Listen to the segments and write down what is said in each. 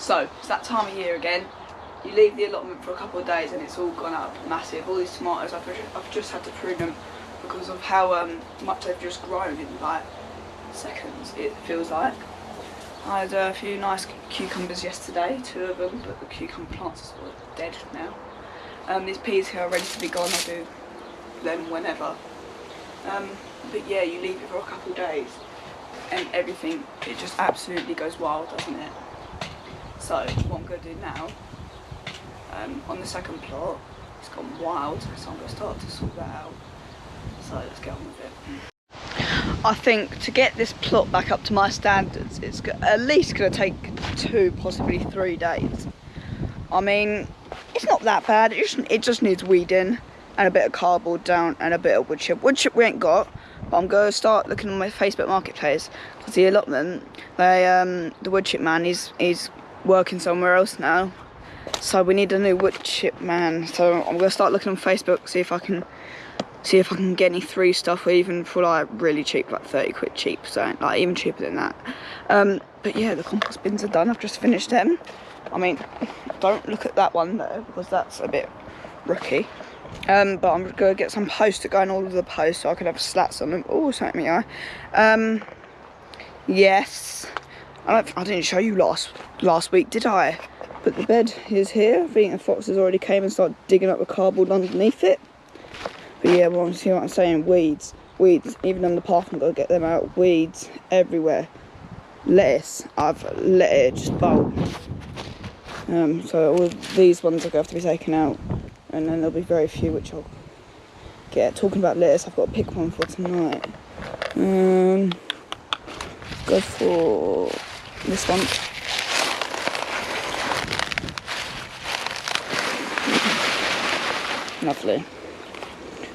So, it's that time of year again. You leave the allotment for a couple of days and it's all gone up massive. All these tomatoes, I've just had to prune them because of how much they've just grown in like seconds, it feels like. I had a few nice cucumbers yesterday, 2 of them, but the cucumber plants are sort of dead now. These peas here are ready to be gone, I'll do them whenever. But yeah, you leave it for a couple of days and everything, it just absolutely goes wild, doesn't it? So what I'm going to do now, on the second plot, it's gone wild, so I'm going to start to sort that out. So let's get on with it. I think to get this plot back up to my standards, it's at least going to take 2, possibly 3 days. I mean, it's not that bad, it just needs weeding and a bit of cardboard down and a bit of wood chip. Wood chip we ain't got, but I'm going to start looking on my Facebook marketplace because the allotment, the wood chip man, he's working somewhere else now, so we need a new wood chip man. So I'm going to start looking on Facebook, see if I can get any free stuff, or even for like really cheap, like 30 quid cheap, so like even cheaper than that. But yeah, the compost bins are done, I've just finished them. I mean, don't look at that one though, because that's a bit rookie. But I'm going to get some posts to go in all of the posts so I can have slats on them. Oh, something in my eye. Yes. I didn't show you last week, did I? But the bed is here. I think the foxes already came and started digging up the cardboard underneath it. But yeah, well, see what I'm saying? Weeds. Even on the path, I'm going to get them out. Weeds everywhere. Lettuce. I've let it just bolt. So all of these ones are going to have to be taken out. And then there'll be very few which I'll get. Talking about lettuce, I've got to pick one for tonight. Go for this one. Lovely.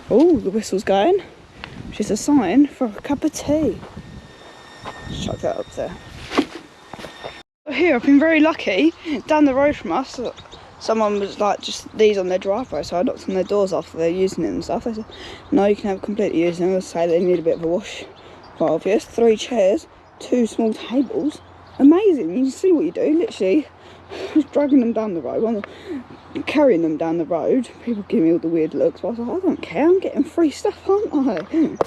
Oh, the whistle's going, which is a sign for a cup of tea. Just chuck that up there. Here, I've been very lucky. Down the road from us, someone was like, just these on their driveway, so I knocked on their doors after they're using it and stuff. They said, no, you can have completely used them. I'll say they need a bit of a wash. Quite obvious. 3 chairs, 2 small tables. Amazing. You can see what you do, literally. Just dragging them down the road, carrying them down the road. People give me all the weird looks, but I was like, I don't care, I'm getting free stuff, aren't I?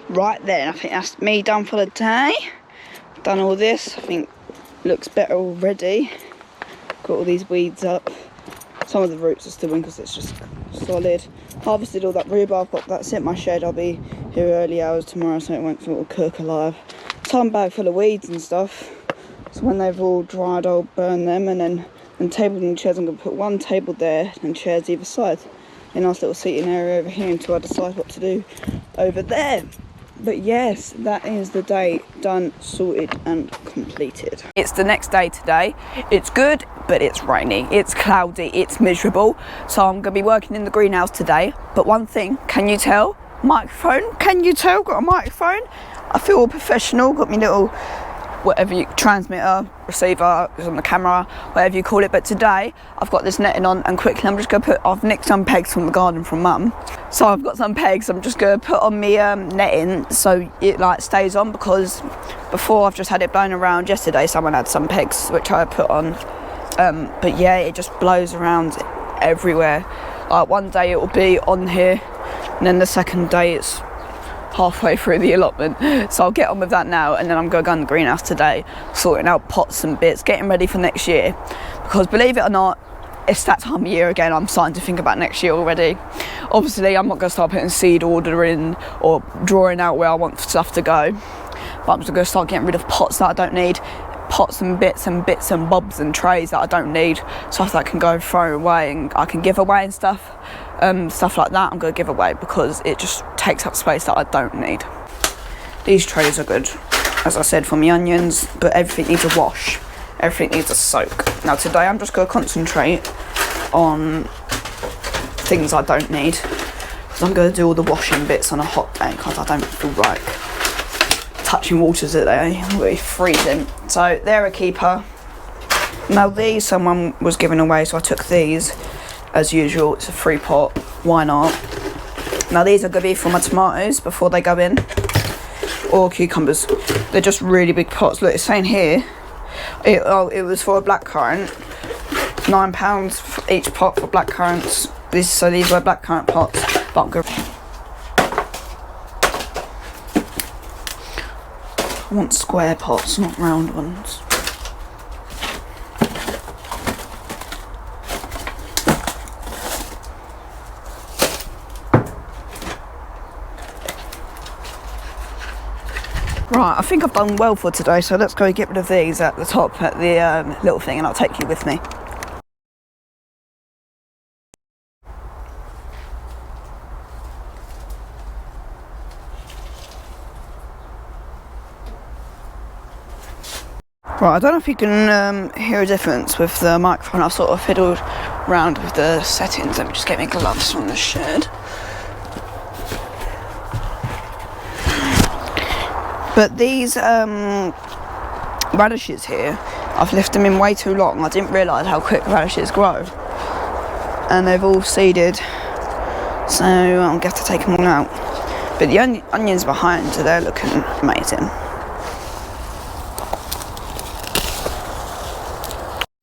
Right then, I think that's me done for the day. Done all this, I think looks better already. Got all these weeds up. Some of the roots are still in because it's just solid. Harvested all that rhubarb, got that set my shed. I'll be here early hours tomorrow so it won't sort of cook alive. Some bag full of weeds and stuff. So when they've all dried, I'll burn them, and then tables and chairs, I'm going to put 1 table there and chairs either side. A nice little seating area over here until I decide what to do over there. But yes, that is the day done, sorted and completed. It's the next day today. It's good, but it's rainy, it's cloudy, it's miserable. So I'm going to be working in the greenhouse today. But one thing, can you tell? Microphone, can you tell? Got a microphone. I feel all professional, got me little, whatever you, transmitter, receiver, is on the camera, whatever you call it. But today, I've got this netting on, and quickly I'm just going to I've nicked some pegs from the garden from Mum. So I've got some pegs, I'm just going to put on me netting so it like stays on, because before I've just had it blown around. Yesterday someone had some pegs which I put on, but yeah, it just blows around everywhere. Like one day it will be on here, and then the second day it's halfway through the allotment. So I'll get on with that now, and then I'm going to go in the greenhouse today, sorting out pots and bits, getting ready for next year, because believe it or not, it's that time of year again. I'm starting to think about next year already. Obviously I'm not going to start putting seed order in or drawing out where I want stuff to go, but I'm just going to start getting rid of pots that I don't need, pots and bits and bobs and trays that I don't need, stuff that I can go and throw away and I can give away and stuff. Stuff like that I'm going to give away because it just takes up space that I don't need. These trays are good, as I said, for my onions, but everything needs a wash, everything needs a soak. Now today I'm just going to concentrate on things I don't need. because I'm going to do all the washing bits on a hot day because I don't feel like touching water today. I'm going to be freezing. So they're a keeper. Now these someone was giving away, so I took these as usual. It's a free pot, why not? Now these are going to be for my tomatoes before they go in, or cucumbers. They're just really big pots. Look, it's saying here it was for a blackcurrant, £9 for each pot for blackcurrants. So these were blackcurrant pots, but I'm going I want square pots, not round ones. Right, I think I've done well for today, so let's go get rid of these at the top at the little thing, and I'll take you with me. Right, I don't know if you can hear a difference with the microphone. I've sort of fiddled around with the settings. Let me just get my gloves from the shed. But these radishes here, I've left them in way too long. I didn't realise how quick radishes grow. And they've all seeded, so I'm going to have to take them all out. But the onions behind, they're looking amazing.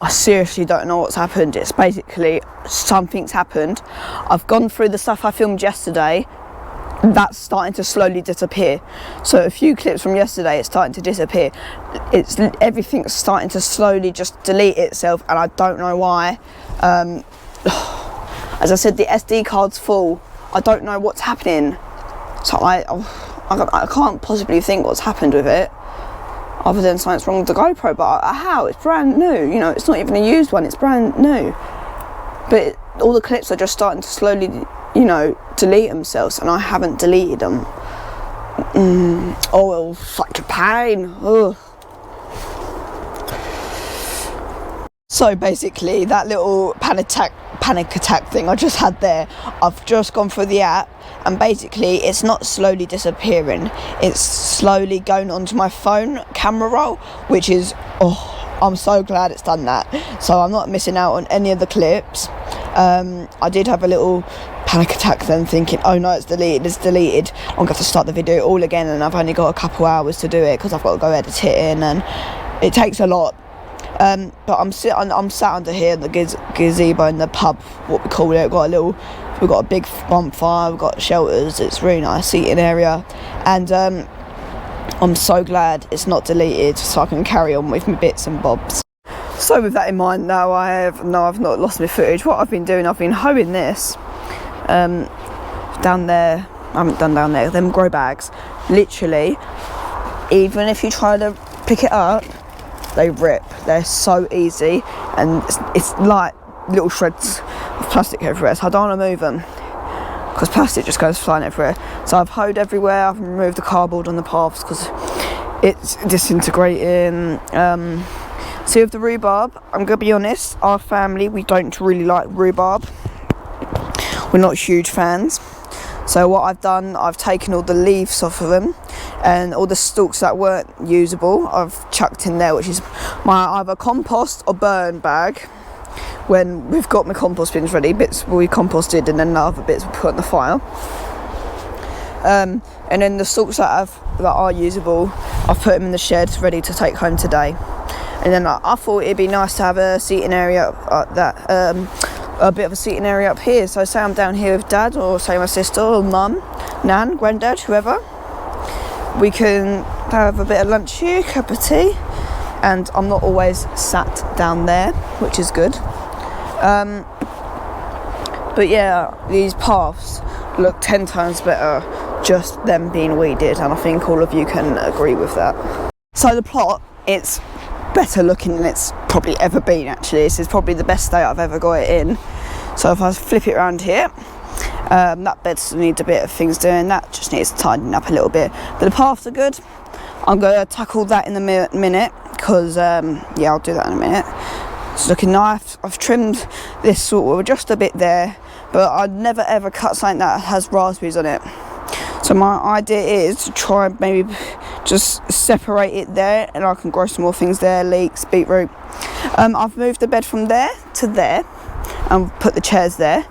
I seriously don't know what's happened. It's basically something's happened. I've gone through the stuff I filmed yesterday. That's starting to slowly disappear. So a few clips from yesterday, it's starting to disappear. Everything's starting to slowly just delete itself, and I don't know why. As I said, the SD card's full. I don't know what's happening. So I can't possibly think what's happened with it, other than something's wrong with the GoPro. But how? It's brand new. You know, it's not even a used one. It's brand new. But all the clips are just starting to slowly, you know, delete themselves, and I haven't deleted them. Oh, such a pain. Ugh. So basically, that little panic attack thing I just had there, I've just gone through the app, and basically it's not slowly disappearing, it's slowly going onto my phone camera roll, which is, oh, I'm so glad it's done that, so I'm not missing out on any of the clips. I did have a little panic attack then, thinking, oh no, it's deleted, I'm going to have to start the video all again, and I've only got a couple hours to do it because I've got to go edit it in, and it takes a lot. But I'm sat under here in the gazebo in the pub, what we call it. We've got a big bonfire, we've got shelters, it's really nice seating area, and I'm so glad it's not deleted, so I can carry on with my bits and bobs. So with that in mind, now I've not lost my footage. What I've been doing, I've been hoeing this down there. I haven't done down there, them grow bags, literally, even if you try to pick it up, they rip. They're so easy, and it's like little shreds of plastic everywhere, so I don't want to move them because plastic just goes flying everywhere. So I've hoed everywhere, I've removed the cardboard on the paths because it's disintegrating. So with the rhubarb, I'm going to be honest, our family, we don't really like rhubarb. We're not huge fans. So what I've done, I've taken all the leaves off of them, and all the stalks that weren't usable, I've chucked in there, which is my either compost or burn bag. When we've got my compost bins ready, bits will be composted, and then the other bits will put on the fire. And then the stalks that are usable, I've put them in the shed, ready to take home today. And then I thought it'd be nice to have a seating area a bit of a seating area up here. So say I'm down here with Dad, or say my sister or Mum, Nan, Granddad, whoever, we can have a bit of lunch here, cup of tea, and I'm not always sat down there, which is good. But yeah, these paths look 10 times better just them being weeded, and I think all of you can agree with that. So the plot, it's better looking than it's probably ever been. Actually, this is probably the best state I've ever got it in. So if I flip it around here, that bed needs a bit of things doing, that just needs tidying up a little bit, but the paths are good. I'm going to tackle that in a minute because yeah, I'll do that in a minute. It's looking nice. I've trimmed this sort of just a bit there, but I'd never ever cut something that has raspberries on it. So my idea is to try and maybe just separate it there, and I can grow some more things there, leeks, beetroot. I've moved the bed from there to there and put the chairs there,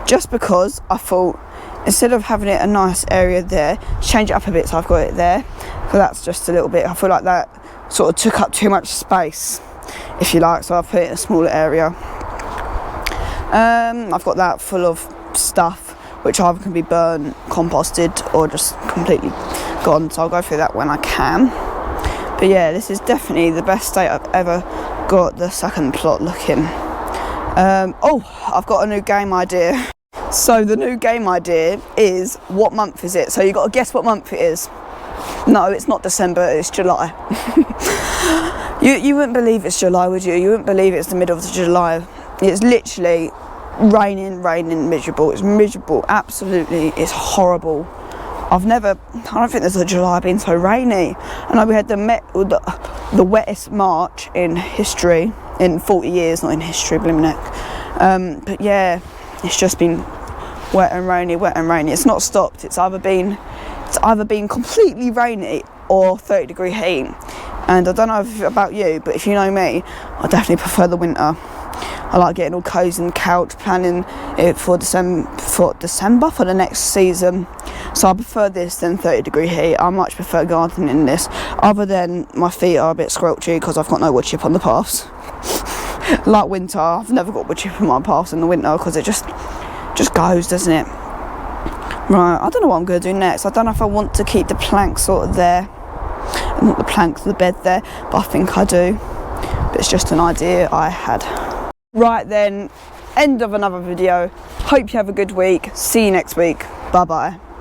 just because I thought instead of having it a nice area there, change it up a bit. So I've got it there, so that's just a little bit. I feel like that sort of took up too much space, if you like, so I've put it in a smaller area. I've got that full of stuff which either can be burnt, composted, or just completely gone, so I'll go through that when I can. But yeah, this is definitely the best state I've ever got the second plot looking. Oh, I've got a new game idea. So the new game idea is, what month is it? So you've got to guess what month it is. No, it's not December, it's July. You wouldn't believe it's July, would you? You wouldn't believe it's the middle of July. It's literally raining, miserable. It's miserable, absolutely. It's horrible. I don't think there's a July been so rainy. I know we had the wettest March in history, in 40 years, not in history, blimey neck. But yeah, it's just been wet and rainy. It's not stopped. It's either been completely rainy or 30-degree heat. And I don't know about you, but if you know me, I definitely prefer the winter. I like getting all cozy on the couch, planning it for December, for the next season. So I prefer this than 30-degree heat. I much prefer gardening in this, other than my feet are a bit squelchy because I've got no wood chip on the paths. Like winter, I've never got wood chip on my paths in the winter because it just goes, doesn't it? Right, I don't know what I'm going to do next. I don't know if I want to keep the plank sort of there, not the plank, the bed there, but I think I do. But it's just an idea I had. Right then, end of another video. Hope you have a good week. See you next week. Bye bye.